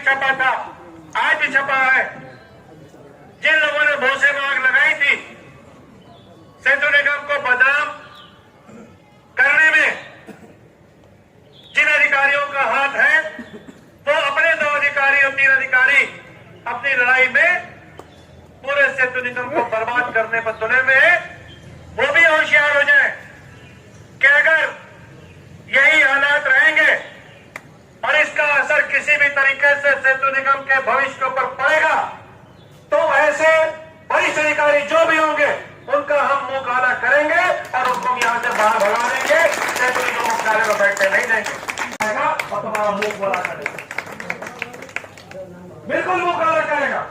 छपा था, आज भी छपा है। जिन लोगों ने भूसे में आग लगाई थी, सेतु निगम को बदनाम करने में जिन अधिकारियों का हाथ है, वो अपने 2 अधिकारी और 3 अधिकारी अपनी लड़ाई में पूरे सेतु निगम को बर्बाद करने पर तुले हुए हैं। वो भी होशियार हो जाए कि अगर यही हालात रहेंगे और इसका असर किसी भी तरीके से सेतु निगम के भविष्य के ऊपर पड़ेगा, तो ऐसे वरिष्ठ अधिकारी जो भी होंगे उनका हम मुंह काला करेंगे और उनको यहां से बाहर भगा देंगे। सेतु निगम मुख्यालय में बैठने नहीं देंगे और तुम्हारा मुंह काला करेगा, बिल्कुल मुंह काला करेगा,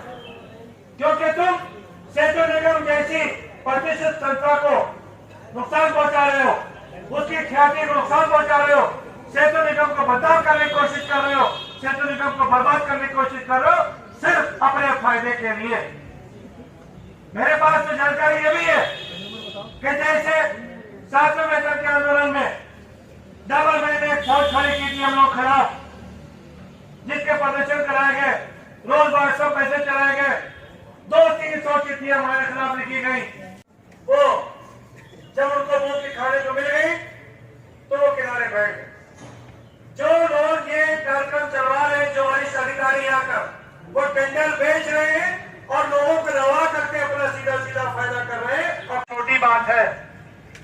क्योंकि तुम सेतु निगम जैसी प्रतिष्ठित संस्था को नुकसान पहुंचा रहे हो, उसकी ख्याति को नुकसान पहुंचा रहे हो, सेतु निगम को बदनाम करने की कोशिश कर रहे हो, सेतु निगम को बर्बाद करने की कोशिश कर रहे हो, सिर्फ अपने फायदे के लिए। मेरे पास तो जानकारी ये भी है कि जैसे 700 मीटर के आंदोलन में डबल मैंने एक फौज खड़ी की थी हम लोग खिलाफ, जिसके प्रदर्शन कराए गए, रोज व्हाट्सएप पैसे चलाए गए, 200-300 चिट्ठियां हमारे खिलाफ लिखी गई। वो जब उनको मुंह की खाने को मिल गई तो वो किनारे बैठ गए। जो लोग ये कार्यक्रम चलवा रहे हैं, जो वरिष्ठ अधिकारी आकर वो टेंडर बेच रहे हैं और लोगों को लगा करके अपना सीधा सीधा फायदा कर रहे हैं। और छोटी बात है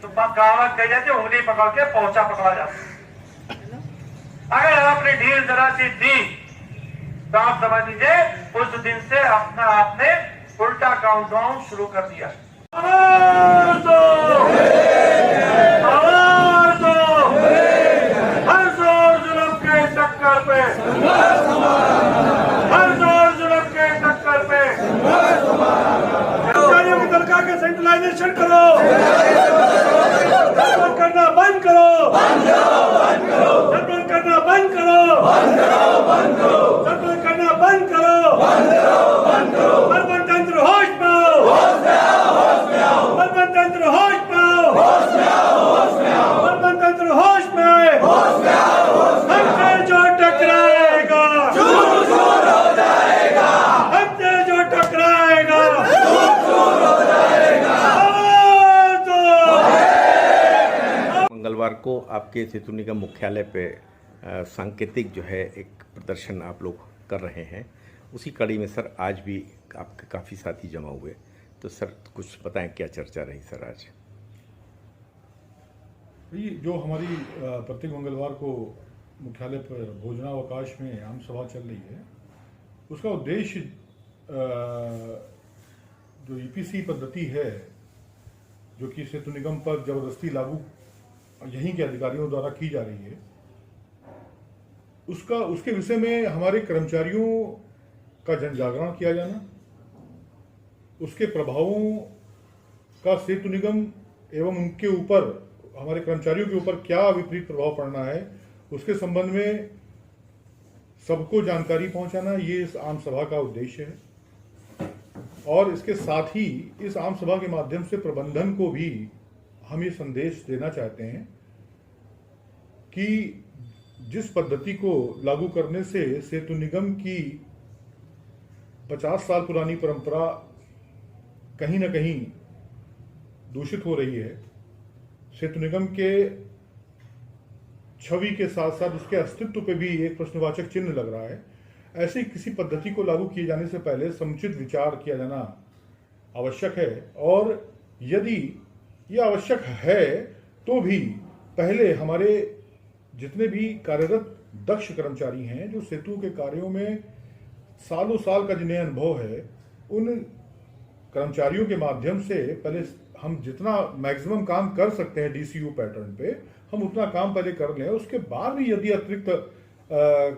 तो कहावत कही जाती है, उंगली पकड़ के पहुंचा पकड़ा जाता। अगर आपने ढील जरा सी दी तो आप समझ लीजिए उस दिन से अपना आपने उल्टा काउंटडाउन शुरू कर दिया। हर जोर जुल्म के टक्कर पे, हर जोर जुल्म के टक्कर पे कर्मचारियों की तनख्वाह के सेंट्रलाइजेशन करो, सरकार करना बंद करो, सरकार करना बंद करो, सरकार करना बंद करो, अर्बन तंत्र होश में आओ, अर्बन तंत्र होश में आओ, अर्बन तंत्र होश में आए, हमसे जो टकराएगा हमसे जो टकराएगा मंगलवार को आपके सेतु निगम मुख्यालय पे सांकेतिक जो है एक प्रदर्शन आप लोग कर रहे हैं, उसी कड़ी में सर आज भी आपके काफ़ी साथी जमा हुए, तो सर कुछ बताएं क्या चर्चा रही सर आज? ये जो हमारी प्रत्येक मंगलवार को मुख्यालय पर भोजनावकाश में आम सभा चल रही है, उसका उद्देश्य जो ईपीसी पद्धति है जो कि सेतु निगम पर जबरदस्ती लागू यहीं के अधिकारियों द्वारा की जा रही है, उसके विषय में हमारे कर्मचारियों का जन जागरण किया जाना, उसके प्रभावों का सेतु निगम एवं उनके ऊपर, हमारे कर्मचारियों के ऊपर क्या विपरीत प्रभाव पड़ना है, उसके संबंध में सबको जानकारी पहुंचाना, ये इस आम सभा का उद्देश्य है। और इसके साथ ही इस आम सभा के माध्यम से प्रबंधन को भी हम ये संदेश देना चाहते हैं कि जिस पद्धति को लागू करने से सेतु निगम की 50 साल पुरानी परंपरा कहीं न कहीं दूषित हो रही है, सेतु निगम के छवि के साथ साथ उसके अस्तित्व पे भी एक प्रश्नवाचक चिन्ह लग रहा है। ऐसी किसी पद्धति को लागू किए जाने से पहले समुचित विचार किया जाना आवश्यक है, और यदि यह आवश्यक है तो भी पहले हमारे जितने भी कार्यरत दक्ष कर्मचारी हैं, जो सेतु के कार्यों में सालों साल का जिन्हें अनुभव है, उन कर्मचारियों के माध्यम से पहले हम जितना मैक्सिमम काम कर सकते हैं डीसीयू पैटर्न पे, हम उतना काम पहले कर लें। उसके बाद भी यदि अतिरिक्त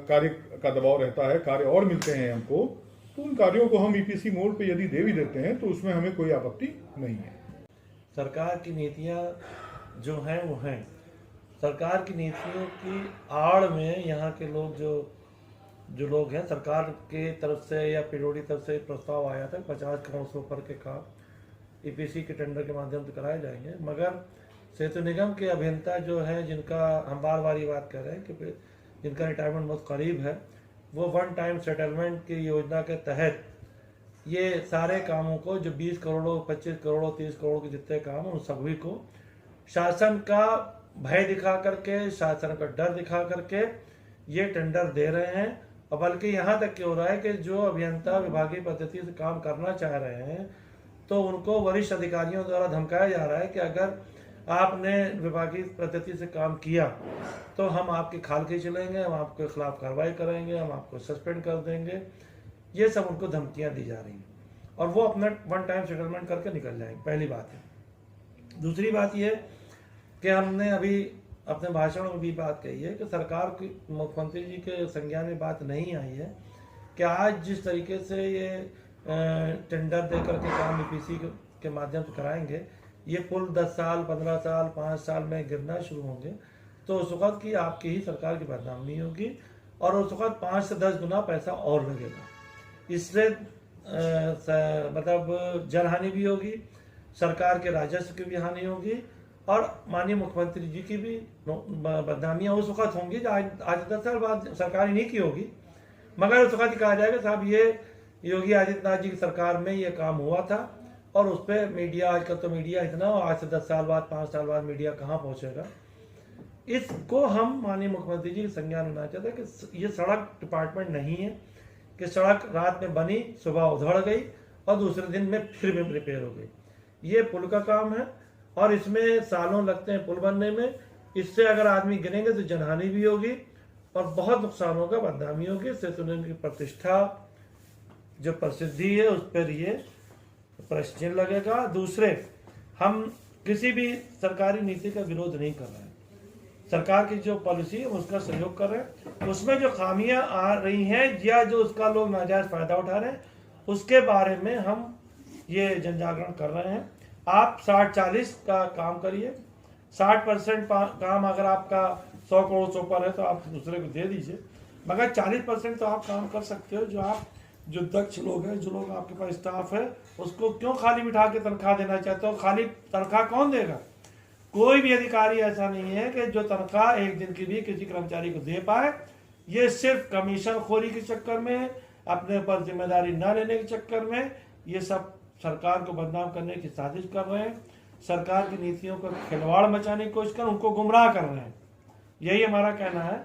कार्य का दबाव रहता है, कार्य और मिलते हैं हमको, तो उन कार्यों को हम ईपीसी मोड पे यदि दे भी देते हैं तो उसमें हमें कोई आपत्ति नहीं है। सरकार की नीतियां जो हैं वो हैं, सरकार की नीतियों की आड़ में यहाँ के लोग जो लोग हैं, सरकार के तरफ से या पीडब्ल्यूडी तरफ से प्रस्ताव आया था 50 करोड़ से ऊपर के काम ईपीसी के टेंडर के माध्यम से कराए जाएंगे, मगर सेतु निगम के अभियंता जो है, जिनका हम बार बार ये बात कर रहे हैं कि जिनका रिटायरमेंट बहुत करीब है, वो वन टाइम सेटलमेंट की योजना के तहत ये सारे कामों को, जो 20 करोड़ 25 करोड़ 30 करोड़ के जितने काम हैं, उन सभी को शासन का भय दिखा करके, शासन का डर दिखा करके ये टेंडर दे रहे हैं। और बल्कि यहाँ तक क्या हो रहा है कि जो अभियंता विभागीय पद्धति से काम करना चाह रहे हैं तो उनको वरिष्ठ अधिकारियों द्वारा धमकाया जा रहा है कि अगर आपने विभागीय पद्धति से काम किया तो हम आपकी खाल खींच लेंगे, हम आपके खिलाफ कार्रवाई करेंगे, हम आपको सस्पेंड कर देंगे। ये सब उनको धमकियां दी जा रही हैं और वो अपना वन टाइम सेटलमेंट करके निकल जाएंगे। पहली बात है। दूसरी बात ये कि हमने अभी अपने भाषण में भी बात कही है कि सरकार की, मुख्यमंत्री जी के संज्ञान में बात नहीं आई है कि आज जिस तरीके से ये टेंडर दे करके काम ईपीसी के माध्यम से कराएंगे, ये पुल 10 साल 15 साल 5 साल में गिरना शुरू होंगे तो उस वक्त की आपकी ही सरकार की बदनामी होगी और उस वक्त 5 से 10 गुना पैसा और लगेगा। इससे मतलब जनहानि भी होगी, सरकार के राजस्व की भी हानि होगी और माननीय मुख्यमंत्री जी की भी बदनामियां उस वक्त होंगी। आज 10 साल बाद सरकार ही नहीं की होगी, मगर उस वक्त कहा जाएगा साहब ये योगी आदित्यनाथ जी की सरकार में ये काम हुआ था। और उस पर मीडिया, आजकल तो मीडिया इतना, आज से 10 साल बाद 5 साल बाद मीडिया कहाँ पहुंचेगा। इसको हम माननीय मुख्यमंत्री जी के संज्ञान में चाहते हैं कि ये सड़क डिपार्टमेंट नहीं है कि सड़क रात में बनी, सुबह उधड़ गई और दूसरे दिन में फिर भी रिपेयर हो गई। ये पुल का काम है और इसमें सालों लगते हैं पुल बनने में। इससे अगर आदमी गिरेंगे तो जनहानि भी होगी और बहुत नुकसान होगा, बदनामी होगी। इससे की प्रतिष्ठा, जो प्रसिद्धि है, उस पर ये प्रश्न चिन्ह लगेगा। दूसरे, हम किसी भी सरकारी नीति का विरोध नहीं कर रहे हैं, सरकार की जो पॉलिसी है उसका सहयोग कर रहे हैं। उसमें जो खामियां आ रही हैं या जो उसका लोग नाजायज फायदा उठा रहे हैं, उसके बारे में हम ये जन जागरण कर रहे हैं। आप 60-40 का काम करिए, 60% काम अगर आपका 100 करोड़ से ऊपर है तो आप दूसरे को दे दीजिए, मगर 40% तो आप काम कर सकते हो। जो दक्ष लोग हैं, जो लोग आपके पास स्टाफ है, उसको क्यों खाली बिठा के तनख्वाह देना चाहते हो? खाली तनख्वाह कौन देगा? कोई भी अधिकारी ऐसा नहीं है कि जो तनख्वाह एक दिन की भी किसी कर्मचारी को दे पाए। ये सिर्फ कमीशन खोरी के चक्कर में, अपने ऊपर जिम्मेदारी न लेने के चक्कर में ये सब सरकार को बदनाम करने की साजिश कर रहे हैं। सरकार की नीतियों का खिलवाड़ मचाने की कोशिश कर, उनको गुमराह कर रहे हैं। यही हमारा कहना है।